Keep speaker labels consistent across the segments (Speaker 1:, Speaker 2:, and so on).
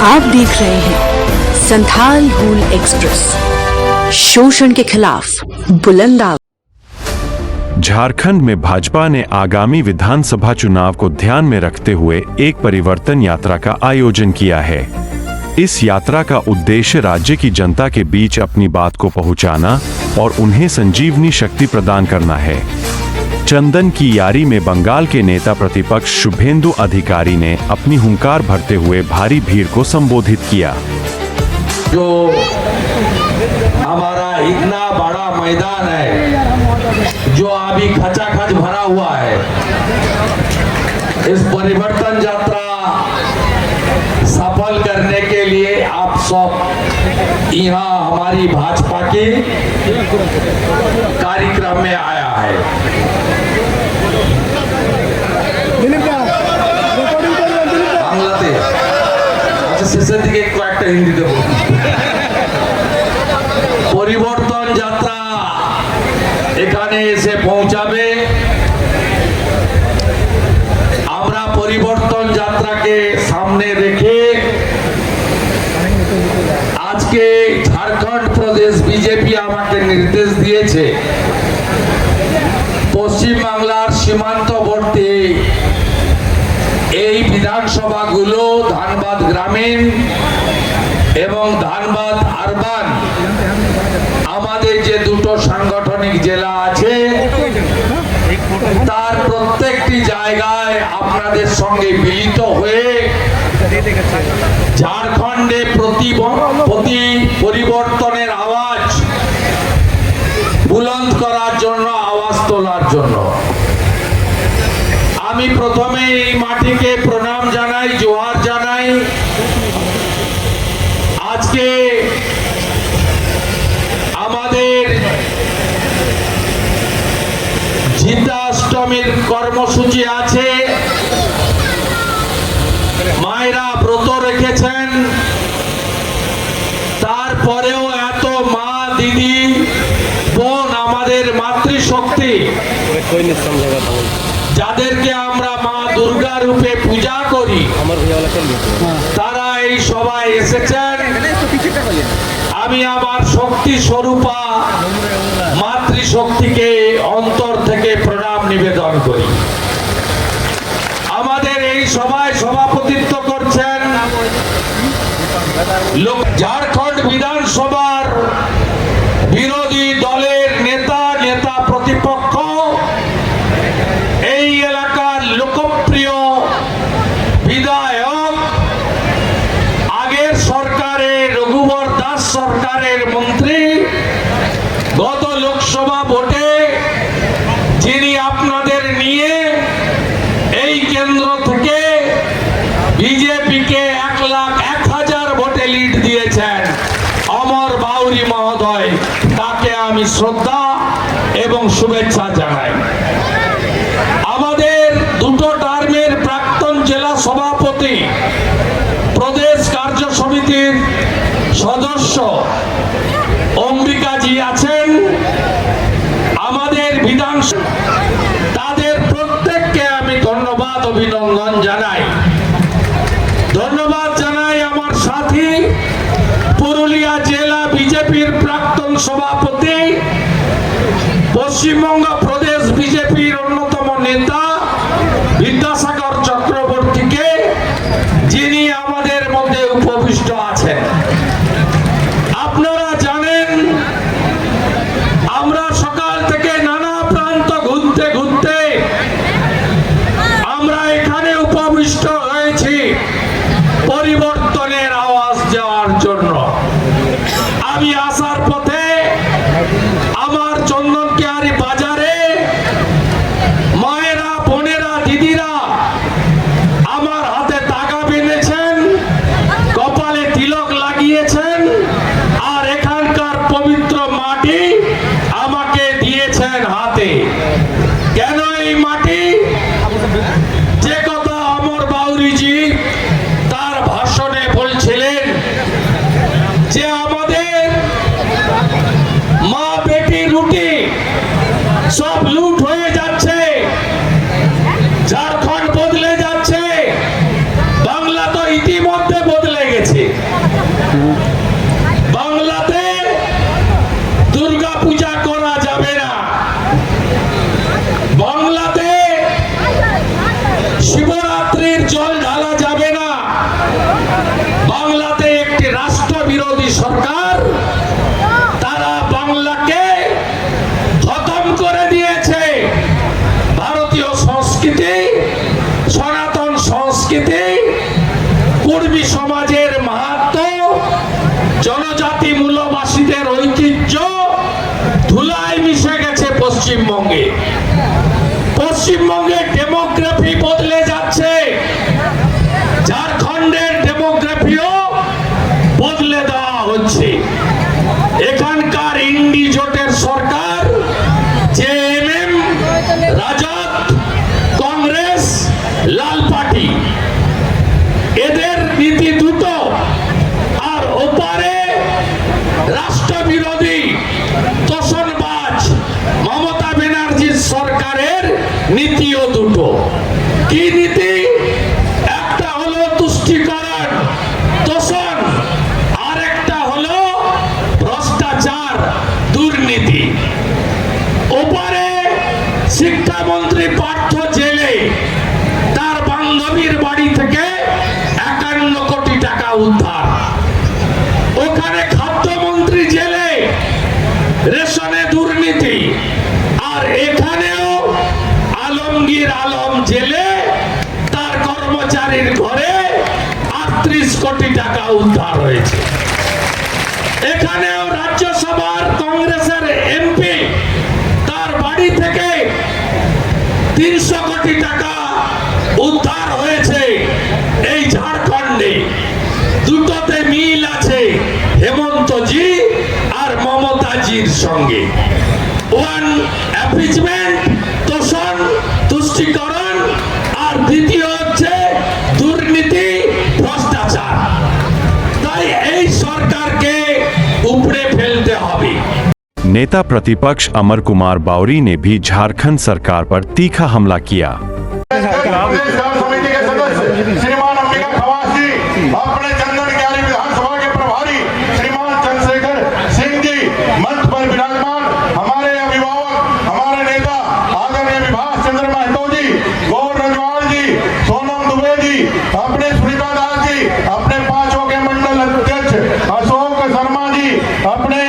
Speaker 1: आप देख रहे हैं संथाल हूल एक्सप्रेस, शोषण के खिलाफ बुलंद आवाज।
Speaker 2: झारखंड में भाजपा ने आगामी विधानसभा चुनाव को ध्यान में रखते हुए एक परिवर्तन यात्रा का आयोजन किया है। इस यात्रा का उद्देश्य राज्य की जनता के बीच अपनी बात को पहुंचाना और उन्हें संजीवनी शक्ति प्रदान करना है। चंदन की यारी में बंगाल के नेता प्रतिपक्ष शुभेंदु अधिकारी ने अपनी हुंकार भरते हुए भारी भीड़ को संबोधित किया।
Speaker 3: जो हमारा इतना बड़ा मैदान है, जो अभी खचाखच भरा हुआ है, इस परिवर्तन यात्रा सफल करने के लिए आप सब यहाँ हमारी भाजपा के कार्यक्रम में आया है। বাংলাতে আচ্ছা শেষের দিকে কয়েকটা হিন্দিতে বলুন। পরিবর্তন যাত্রা এখানে এসে পৌঁছাবে। আমরা পরিবর্তন যাত্রাকে সামনে রেখে আজকে ঝাড়খণ্ড প্রদেশ বিজেপি আমাকে নির্দেশ দিয়েছে পশ্চিম বাংলার সীমান্তবর্তী এই বিধানসভাগুলো ধানবাদ গ্রামীণ এবং ধানবাদ আরবান আমাদের যে দুটো সাংগঠনিক জেলা আছে তার প্রত্যেকটি জায়গায় আপনাদের সঙ্গে মিলিত হয়ে ঝাড়খণ্ডে প্রতি পরিবর্তনের আওয়াজ বুলন্দ করার জন্য, আওয়াজ তোলার জন্য আমি প্রথমে এই মাটিকে প্রণাম জানাই, জোহার জানাই। আজকে আমাদের জিতাষ্টমীর কর্মসূচি আছে। মায়েরা ব্রত রেখেছেন, তারপরেও এত মা, দিদি, বোন, আমাদের মাতৃশক্তি যাদেরকে আমরা মা দুর্গা রূপে পূজা করি, তারা এই সভায় এসেছেন। আমি আমার শক্তি স্বরূপা মাতৃশক্তিকে অন্তর থেকে প্রণাম নিবেদন করি। আমাদের এই সভায় সভাপতিত্ব করছেন ঝাড়খণ্ড বিধানসভার বিরোধী দলের নেতা প্রতিপক্ষ, এই এলাকার লোকপ্রিয় বিধায়ক, আগের সরকারের রঘুবর দাস সরকারের মন্ত্রী, গত লোকসভা ভোটে যিনি আপনাদের নিয়ে এই কেন্দ্র থেকে বিজেপিকে 1,01,000 ভোটে লিড দিয়েছেন, অমর বাউরি মহোদয়, তাকে আমি শ্রদ্ধা এবং শুভেচ্ছা জানাই। আমাদের দুটো টার্মের প্রাক্তন জেলা সভাপতি, প্রদেশ কার্য সমিতির সদস্য অম্বিকাজি আছেন আমাদের বিধানসভা, তাদের প্রত্যেককে আমি ধন্যবাদ, অভিনন্দন জানাই। ধন্যবাদ জানাই আমার সাথী পুরুলিয়া জেলা বিজেপির প্রাক্তন সভাপতি, পশ্চিমবঙ্গ প্রদেশ বিজেপির অন্যতম নেতা বিদ্যাসাগর চক্রবর্তীকে, যিনি আমাদের মধ্যে উপবিষ্ট আছেন। আপনারা জানেন আমরা সকাল থেকে নানা প্রান্ত ঘুরতে ঘুরতে আমরা এখানে উপবিষ্ট হয়েছি পরিবর্তনের আওয়াজ দেওয়ার জন্য। আমি আসার পথে আমার চন্দনকিয়ারি বাজারে মায়েরা, বোনেরা, দিদিরা আমার হাতে তাগা বেঁধেছেন শিবরাত্রির জল ঢালা যাবে না। বাংলাতে একটি রাষ্ট্রবিরোধী সরকার, তারা বাংলাকে খতম করে দিয়েছে। ভারতীয় সংস্কৃতি, সনাতন সংস্কৃতি, কুর্মী সমাজের মাহাত্ম্য, জনজাতি মূলবাসীদের ঐতিহ্য ধুলায় মিশে গেছে পশ্চিমবঙ্গে। পশ্চিমবঙ্গের ডেমোগ্রাফি বদলে যাচ্ছে, ঝাড়খণ্ডের ডেমোগ্রাফিও বদলে দেওয়া হচ্ছে। এখানকার ইন্ডি জোটের সরকার, জেএমএম, রাজদ, কংগ্রেস, লাল পার্টি, এদের নীতি দুটো, আর ওপারে রাষ্ট্রবিরোধী তোষণবাজ মমতা ব্যানার্জির সরকারের নীতিও দুটো। কি নীতি? একটা হলো তুষ্টিকরণ, তোষণ, আর একটা হলো ভ্রষ্টাচার, দুর্নীতি। ওপারে শিক্ষামন্ত্রী পার্থ জেলে, তার বান্ধবীর বাড়ি থেকে 51 কোটি টাকা উদ্ধার। ওখানে খাদ্যমন্ত্রী জেলে, রেশনে দুর্নীতি। আর এখানেও আলমগীর আলম জেলে, তার কর্মচারীর ঘরে 38 কোটি টাকা উদ্ধার হয়েছে। এখানেও রাজ্যসভার কংগ্রেসের এমপি, তার বাড়ি থেকে 300 কোটি টাকা উদ্ধার হয়েছে। এই ঝাড়খণ্ডে দুটোতে মিল আছে হেমন্তজি আর মমতাজির সঙ্গে। ওয়ান অ্যাপিচমেন্ট, তোষণ, তুষ্টিকরণ, আর দ্বিতীয় হচ্ছে দুর্নীতি, ভ্রষ্টাচার। তাই এই সরকারকে উপড়ে ফেলতে হবে।
Speaker 2: नेता प्रतिपक्ष अमर कुमार बावरी ने भी झारखंड सरकार पर तीखा हमला किया।
Speaker 4: प्रदेश कार्य समिति के सदस्य श्रीमान अंबिका खवासी, अपने चंदन क्यारी विधानसभा के प्रभारी श्रीमान चंद्रशेखर सिंह जी मंच पर विराजमान, हमारे अभिभावक, हमारे नेता आदरणीय विभास चंद्र महतो जी, गौर रजवाड़ जी, सोनम दुबे जी, अपने सुनीता दास जी, अपने पांचों के मंडल अध्यक्ष अशोक शर्मा जी, अपने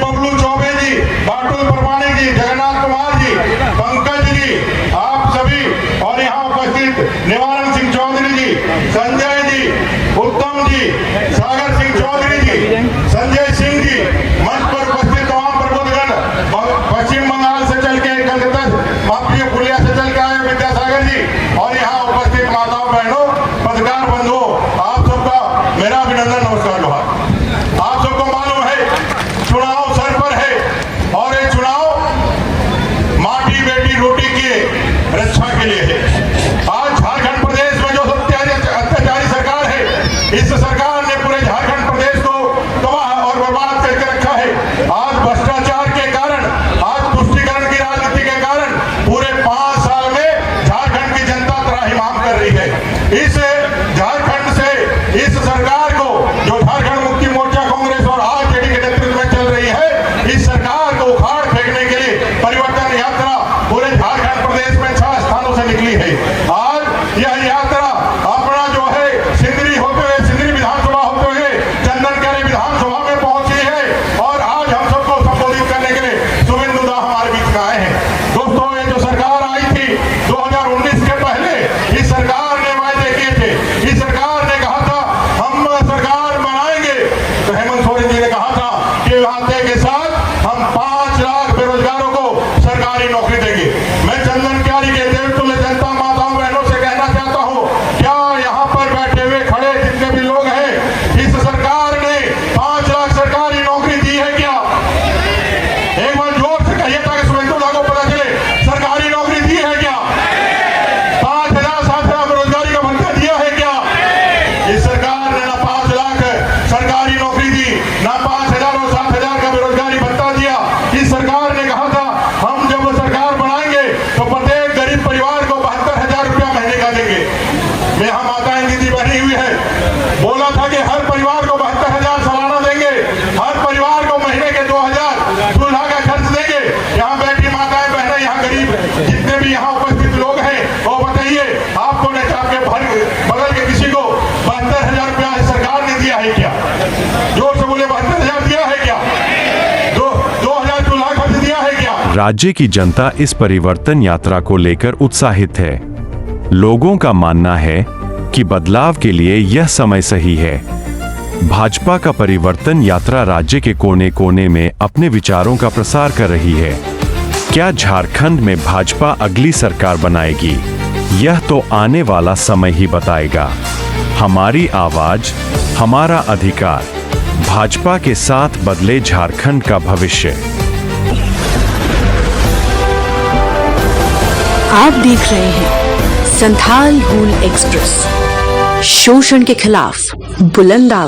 Speaker 4: बबलू चौबे जी, बाटुल प्रमाणिक जी, जगन्नाथ कुमार जी, पंकज जी, आप सभी, और यहाँ उपस्थित निवारण सिंह चौधरी जी, संजय जी, उत्तम जी, सागर सिंह चौधरी जी, संजय सिंह जी, मंच पर उपस्थित तमाम प्रबुद्धगण, पश्चिम बंगाल से चल के कलकत्ता, माफिया पुलिया से चल के आए विद्यासागर जी, और यहाँ उपस्थित माताओं बहनों, पत्रकार बंधुओं, आप सबका मेरा अभिनंदन, नमस्कार, जोहार। आप सबको मालूम है चुनाव सर पर है, और ये चुनाव माटी बेटी रोटी की रक्षा के लिए है। आज झारखंड प्रदेश में जो अत्याचारी सरकार है, इस सरकार ने पूरे भी यहाँ उपस्थित लोग हैं, वो बताइए आपको ने आपके बगल के किसी को 72,000 रुपया सरकार ने दिया है क्या? जोर से बोले, 72,000 दिया है क्या? 2,000 लाख दिया है क्या?
Speaker 2: राज्य की जनता इस परिवर्तन यात्रा को लेकर उत्साहित है। लोगों का मानना है कि बदलाव के लिए यह समय सही है। भाजपा का परिवर्तन यात्रा राज्य के कोने कोने में अपने विचारों का प्रसार कर रही है। क्या झारखंड में भाजपा अगली सरकार बनाएगी? यह तो आने वाला समय ही बताएगा। हमारी आवाज, हमारा अधिकार। भाजपा के साथ बदले झारखंड का भविष्य।
Speaker 1: आप देख रहे हैं संथाल हूल एक्सप्रेस, शोषण के खिलाफ बुलंद आवाज।